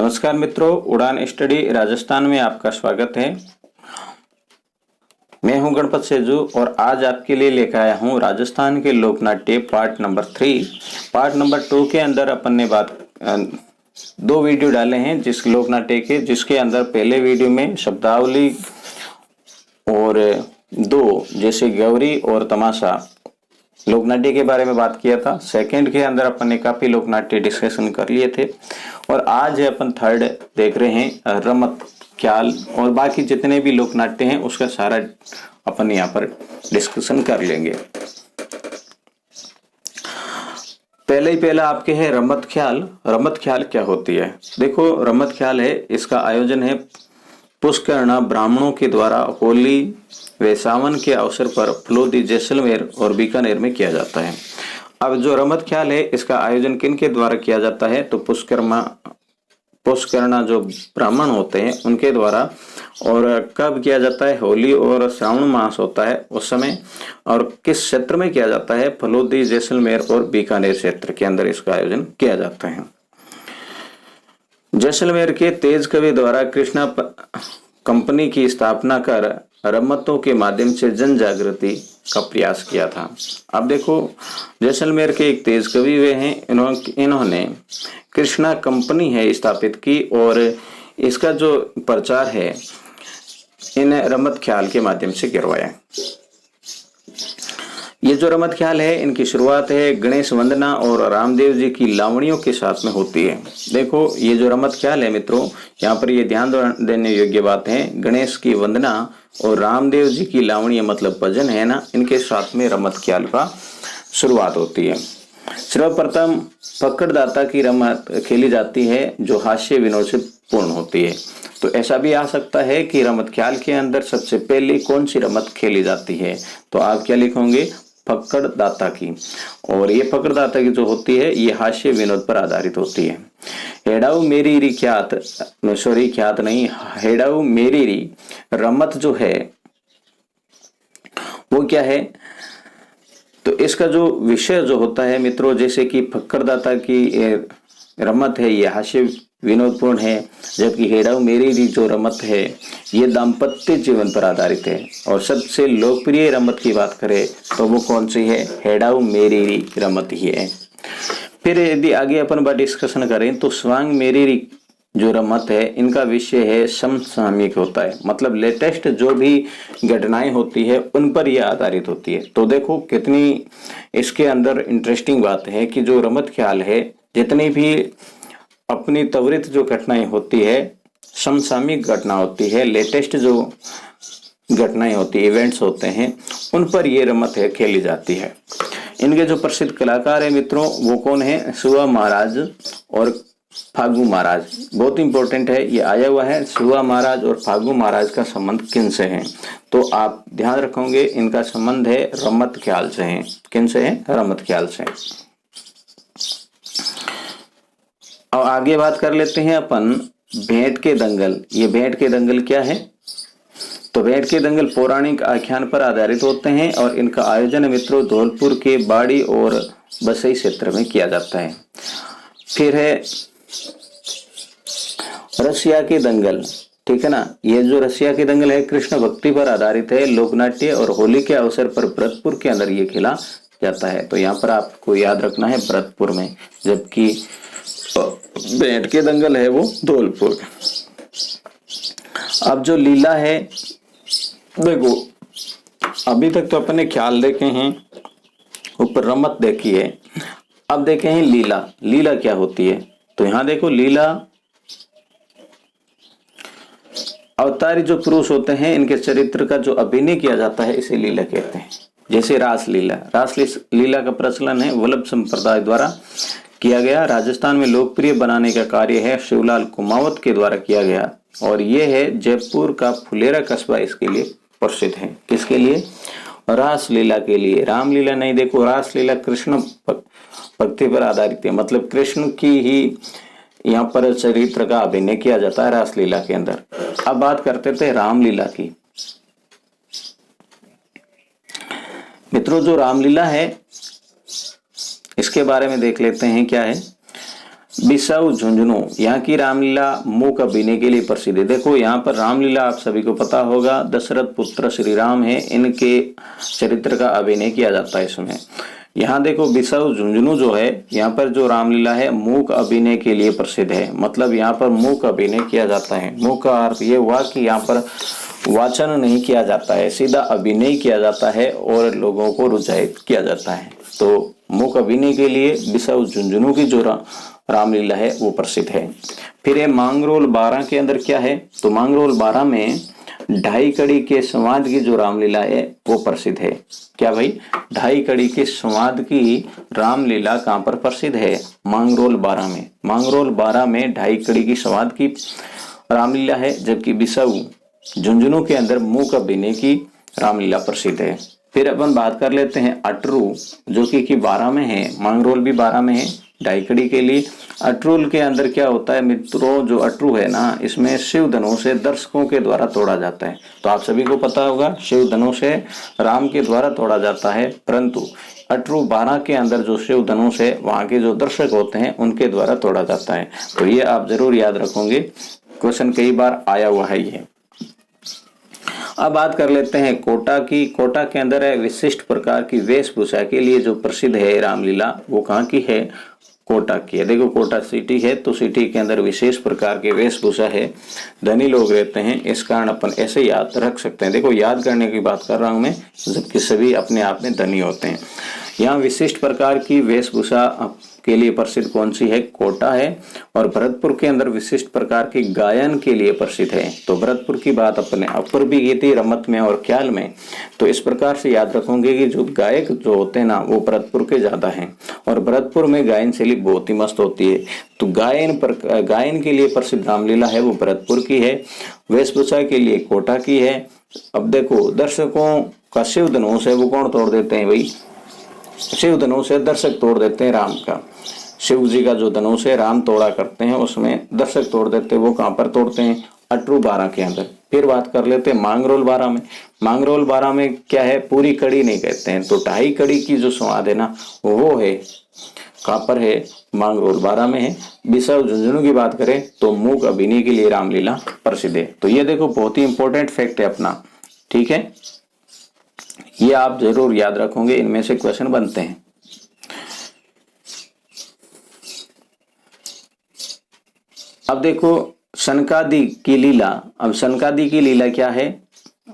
नमस्कार मित्रों, उड़ान स्टडी राजस्थान में आपका स्वागत है। मैं हूं गणपत सेजू और आज आपके लिए लेकर आया हूं राजस्थान के लोकनाट्य पार्ट नंबर 3। पार्ट नंबर 2 के अंदर अपन ने दो वीडियो डाले हैं जिस लोकनाट्य के, जिसके अंदर पहले वीडियो में शब्दावली और दो जैसे गौरी और तमाशा लोकनाट्य के बारे में बात किया था। सेकंड के अंदर अपन ने काफी लोकनाट्य डिस्कशन कर लिए थे और आज अपन थर्ड देख रहे हैं रमत ख्याल, और बाकी जितने भी लोकनाट्य हैं उसका सारा अपन यहाँ पर डिस्कशन कर लेंगे। पहला आपके है रमत ख्याल। रमत ख्याल क्या होती है? देखो, रमत ख्याल है, इसका आयोजन है पुष्करणा ब्राह्मणों के द्वारा होली व सावन के अवसर पर फलोदी, जैसलमेर और बीकानेर में किया जाता है। अब जो रमत ख्याल है इसका आयोजन किन के द्वारा किया जाता है? तो पुष्करणा जो ब्राह्मण होते हैं उनके द्वारा। और कब किया जाता है? होली और श्रावण मास होता है उस समय। और किस क्षेत्र में किया जाता है? फलोदी, जैसलमेर और बीकानेर क्षेत्र के अंदर इसका आयोजन किया जाता है। जैसलमेर के तेज कवि द्वारा कृष्णा कंपनी की स्थापना कर रमतों के माध्यम से जन जागृति का प्रयास किया था। अब देखो, जैसलमेर के एक तेज कवि वे हैं, इन्होंने कृष्णा कंपनी है स्थापित की और इसका जो प्रचार है इन रमत ख्याल के माध्यम से करवाया। ये जो रमत ख्याल है इनकी शुरुआत है गणेश वंदना और रामदेव जी की लावणियों के साथ में होती है। देखो, ये जो रमत ख्याल है मित्रों, यहाँ पर ये ध्यान देने योग्य बात है, गणेश की वंदना और रामदेव जी की लावणी मतलब भजन है ना, इनके साथ में रमत ख्याल का शुरुआत होती है। सर्वप्रथम पकड़दाता की रमत खेली जाती है जो हास्य विनोद से पूर्ण होती है। तो ऐसा भी आ सकता है कि रमत ख्याल के अंदर सबसे पहले कौन सी रमत खेली जाती है? तो आप क्या लिखोगे? पकड़दाता की। और ये पकड़दाता की जो होती है ये हास्य विनोद पर आधारित होती है। हेडाऊ मेरी री ख्यात नहीं, हेडाऊ मेरी री रमत जो है वो क्या है? तो इसका जो विषय जो होता है मित्रों, जैसे कि फक्करदाता की रमत है ये हास्य विनोदपूर्ण है, जबकि हेडाऊ मेरी री जो रमत है ये दाम्पत्य जीवन पर आधारित है। और सबसे लोकप्रिय रमत की बात करें तो वो कौन सी है? हेडाऊ मेरी री रमत ही है। फिर यदि आगे अपन बात डिस्कशन करें तो स्वांग मेरी री जो रमत है इनका विषय है समसामयिक होता है, मतलब लेटेस्ट जो भी घटनाएं होती है उन पर यह आधारित होती है। तो देखो कितनी इसके अंदर इंटरेस्टिंग बात है कि जो रमत ख्याल है जितनी भी अपनी त्वरित जो घटनाएं होती है, समसामयिक घटना होती है, लेटेस्ट जो घटनाएं होती है, इवेंट्स होते हैं, उन पर ये रमत है खेली जाती है। इनके जो प्रसिद्ध कलाकार है मित्रों वो कौन है? सुआ महाराज और फागू महाराज। बहुत इंपॉर्टेंट है, ये आया हुआ है। सुआ महाराज और फागू महाराज का संबंध किन से है? तो आप ध्यान रखोगे इनका संबंध है रमत ख्याल से है। किन से है? रमत ख्याल से। अब आगे बात कर लेते हैं अपन भेंट के दंगल। ये भेंट के दंगल क्या है? तो भेंट के दंगल पौराणिक आख्यान पर आधारित होते हैं और इनका आयोजन मित्रों धौलपुर के बाड़ी और बसई क्षेत्र में किया जाता है। फिर है रसिया के दंगल, ठीक है ना। ये जो रसिया के दंगल है कृष्ण भक्ति पर आधारित है, लोकनाट्य और होली के अवसर पर भरतपुर के अंदर ये खेला जाता है। तो यहाँ पर आपको याद रखना है भरतपुर में, जबकि भेंट के दंगल है वो धौलपुर। अब जो लीला है, देखो अभी तक तो अपन ने ख्याल देखे हैं, ऊपर रमत देखी है, अब देखे हैं लीला। लीला क्या होती है? तो यहां देखो, लीला अवतारी जो पुरुष होते हैं इनके चरित्र का जो अभिनय किया जाता है इसे लीला कहते हैं। जैसे रासलीला। रासलीला का प्रचलन है वल्लभ संप्रदाय द्वारा किया गया। राजस्थान में लोकप्रिय बनाने का कार्य है शिवलाल कुमावत के द्वारा किया गया और ये है जयपुर का फुलेरा कस्बा इसके लिए प्रसिद्ध है। किसके लिए? रासलीला के लिए। रामलीला नहीं, देखो रासलीला कृष्ण भक्ति पर आधारित है, मतलब कृष्ण की ही यहाँ पर चरित्र का अभिनय किया जाता है रासलीला के अंदर। अब बात करते थे रामलीला की। मित्रों जो रामलीला है इसके बारे में देख लेते हैं क्या है। बिसाऊ झुंझुनू, यहाँ की रामलीला मूक अभिनय के लिए प्रसिद्ध है। देखो यहाँ पर रामलीला आप सभी को पता होगा, दशरथ पुत्र श्री राम है, इनके चरित्र का अभिनय किया जाता है इसमें। यहाँ देखो बिसाऊ झुंझुनू जो है, यहाँ पर जो रामलीला है मूक अभिनय के लिए प्रसिद्ध है। मतलब यहाँ पर मूक अभिनय किया जाता है। मूक का अर्थ ये हुआ कि यहाँ पर वाचन नहीं किया जाता है, सीधा अभिनय किया जाता है और लोगों को रुचायित किया जाता है। तो मूक अभिनय के लिए बिसाऊ झुंझुनू की जो रामलीला है वो प्रसिद्ध है। फिर ये मांगरोल 12 के अंदर क्या है, तो मांगरोल 12 में ढाई कड़ी के संवाद की जो रामलीला है वो प्रसिद्ध है। क्या भाई, ढाई कड़ी के संवाद की रामलीला कहाँ पर प्रसिद्ध है? मांगरोल 12 में। मांगरोल 12 में ढाई कड़ी की संवाद की रामलीला है, जबकि बिसाऊ झुंझुनू के अंदर मूक अभिनय की रामलीला प्रसिद्ध है। फिर अपन बात कर लेते हैं अटरू, जो कि 12 में है, मांगरोल भी 12 में है ढाई कड़ी के लिए। अटरूल के अंदर क्या होता है मित्रों, जो अटरू है ना, इसमें शिव धनुष से दर्शकों के द्वारा तोड़ा जाता है। तो आप सभी को पता होगा शिव धनुष से राम के द्वारा तोड़ा जाता है, परंतु अटरू 12 के अंदर जो शिव धनुष है वहां के जो दर्शक होते हैं उनके द्वारा तोड़ा जाता है। तो ये आप जरूर याद रखोगे, क्वेश्चन कई बार आया हुआ है ये। अब बात कर लेते हैं कोटा की। कोटा के अंदर है विशिष्ट प्रकार की वेशभूषा के लिए जो प्रसिद्ध है रामलीला, वो कहाँ की है? कोटा की है। देखो कोटा सिटी है, तो सिटी के अंदर विशेष प्रकार के वेशभूषा है, धनी लोग रहते हैं, इस कारण अपन ऐसे याद रख सकते हैं। देखो याद करने की बात कर रहा हूं मैं, जबकि सभी अपने आप में धनी होते हैं। यहाँ विशिष्ट प्रकार की वेशभूषा के लिए प्रसिद्ध कौन सी है? कोटा है। और भरतपुर के अंदर विशिष्ट प्रकार के गायन के लिए प्रसिद्ध है। तो भरतपुर की बात अपने ऊपर भी की थी रमत में और ख्याल में, तो इस प्रकार से याद रखोगे कि जो गायक जो होते हैं ना वो भरतपुर के ज्यादा हैं, और भरतपुर में गायन शैली बहुत ही मस्त होती है। तो गायन के लिए प्रसिद्ध रामलीला है वो भरतपुर की है। वेशभूषा के लिए कोटा की है। अब देखो दर्शकों का शिव धनुष है वो कौन तोड़ देते हैं भाई? शिव धनुष है दर्शक तोड़ देते हैं राम का। शिव जी का जो धनुष है राम तोड़ा करते हैं, उसमें दर्शक तोड़ देते हैं। वो कहाँ पर तोड़ते हैं? अटरू 12 के अंदर। फिर बात कर लेते हैं मांगरोल 12 में। मांगरोल 12 में क्या है? पूरी कड़ी नहीं कहते हैं, तो ढाई कड़ी की जो संवाद है ना वो है कहाँ पर है? मांगरोल 12 में है। बिसाऊ झुंझुनू की बात करें तो मूक अभिनय के लिए रामलीला प्रसिद्ध है। तो ये देखो बहुत ही इंपॉर्टेंट फैक्ट है अपना, ठीक है, ये आप जरूर याद रखोगे, इनमें से क्वेश्चन बनते हैं। अब देखो सनकादि की लीला। अब सनकादि की लीला क्या है?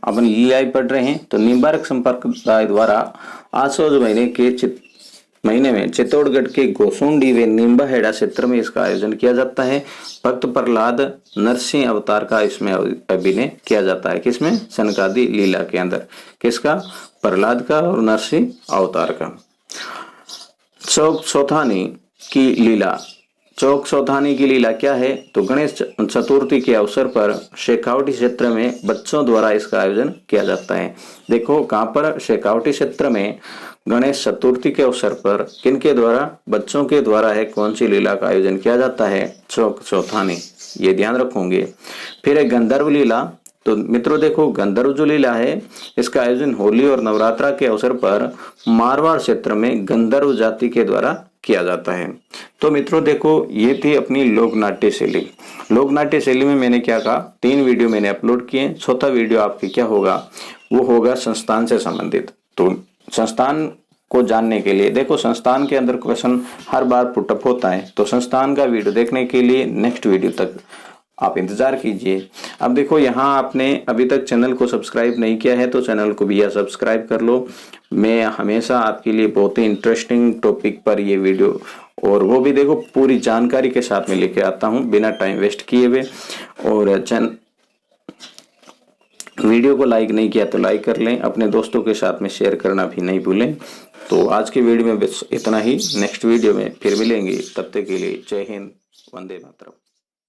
अपन लीला पढ़ रहे हैं। तो निम्बारक संप्रदाय द्वारा आसोज महीने में चित्तौड़गढ़ के गोसुंडी व निम्बाहेड़ा क्षेत्र में इसका आयोजन किया जाता है। भक्त प्रहलाद नरसिंह अवतार का इसमें अभिनय किया जाता है। किसमें? सनकादि लीला के अंदर। किसका? प्रहलाद का और नरसिंह अवतार का। चौक चौथानी की लीला। चौक चौथानी की लीला क्या है? तो गणेश चतुर्थी के अवसर पर शेखावटी क्षेत्र में बच्चों द्वारा इसका आयोजन किया जाता है। देखो कहाँ पर? शेखावटी क्षेत्र में गणेश चतुर्थी के अवसर पर किनके द्वारा? बच्चों के द्वारा है कौन सी लीला का आयोजन किया जाता है? चौक चौथानी। ये ध्यान रखोगे। फिर है गंधर्व लीला। तो मित्रों देखो गंधर्व जो लीला है इसका आयोजन होली और नवरात्रा के अवसर पर मारवाड़ क्षेत्र में गंधर्व जाति के द्वारा किया जाता है। तो मित्रों देखो ये थी अपनी लोक नाट्य शैली। लोक नाट्य शैली में मैंने क्या कहा? 3 वीडियो मैंने अपलोड किए। चौथा वीडियो आपकी क्या होगा? वो होगा संस्थान से संबंधित। तो संस्थान को जानने के लिए देखो संस्थान के अंदर क्वेश्चन हर बार पुटअप होता है, तो संस्थान का वीडियो देखने के लिए नेक्स्ट वीडियो तक आप इंतजार कीजिए। अब देखो यहाँ आपने अभी तक चैनल को सब्सक्राइब नहीं किया है तो चैनल को भी सब्सक्राइब कर लो। मैं हमेशा आपके लिए बहुत ही इंटरेस्टिंग टॉपिक पर ये वीडियो, और वो भी देखो पूरी जानकारी के साथ में लेके आता हूँ बिना टाइम वेस्ट किए हुए। और वीडियो को लाइक नहीं किया तो लाइक कर लें, अपने दोस्तों के साथ में शेयर करना भी नहीं भूलें। तो आज की वीडियो में बस इतना ही। नेक्स्ट वीडियो में फिर मिलेंगे, तब तक के लिए जय हिंद, वंदे मातरम।